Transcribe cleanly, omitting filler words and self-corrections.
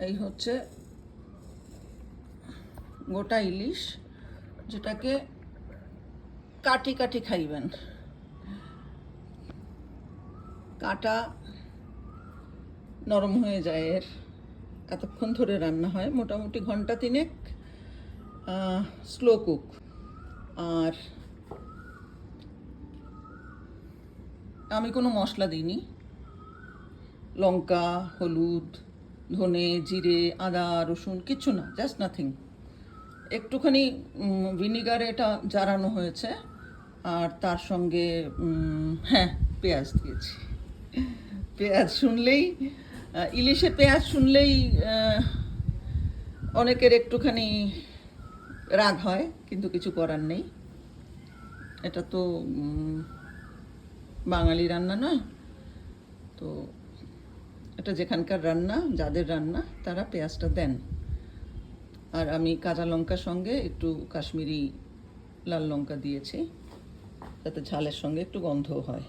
এই হচ্ছে গোটা ইলিশ, যেটাকে কাটি কাটি খাইবেন। কাটা নরম হয়ে যায়, এর এতক্ষণ ধরে রান্না হয়, মোটামুটি ঘন্টা তিনেক স্লো কুক। আর আমি কোনো মশলা দিইনি, লঙ্কা, হলুদ, ধনে, জিরে, আদা, রসুন, কিচ্ছু না, জাস্ট নাথিং। একটুখানি ভিনিগারে এটা জারানো হয়েছে, আর তার সঙ্গে হ্যাঁ, পেঁয়াজ দিয়েছি। পেঁয়াজ শুনলেই, ইলিশে পেঁয়াজ শুনলেই অনেকের একটুখানি রাগ হয়, কিন্তু কিছু করার নেই। এটা তো বাঙালি রান্না নয়, তো এটা যেখানকার রান্না, যাদের রান্না তারা পেঁয়াজটা দেন। আর আমি কাঁচা লঙ্কার সঙ্গে একটু কাশ্মীরি লাল লঙ্কা দিয়েছি, যাতে ঝালের সঙ্গে একটু গন্ধ হয়।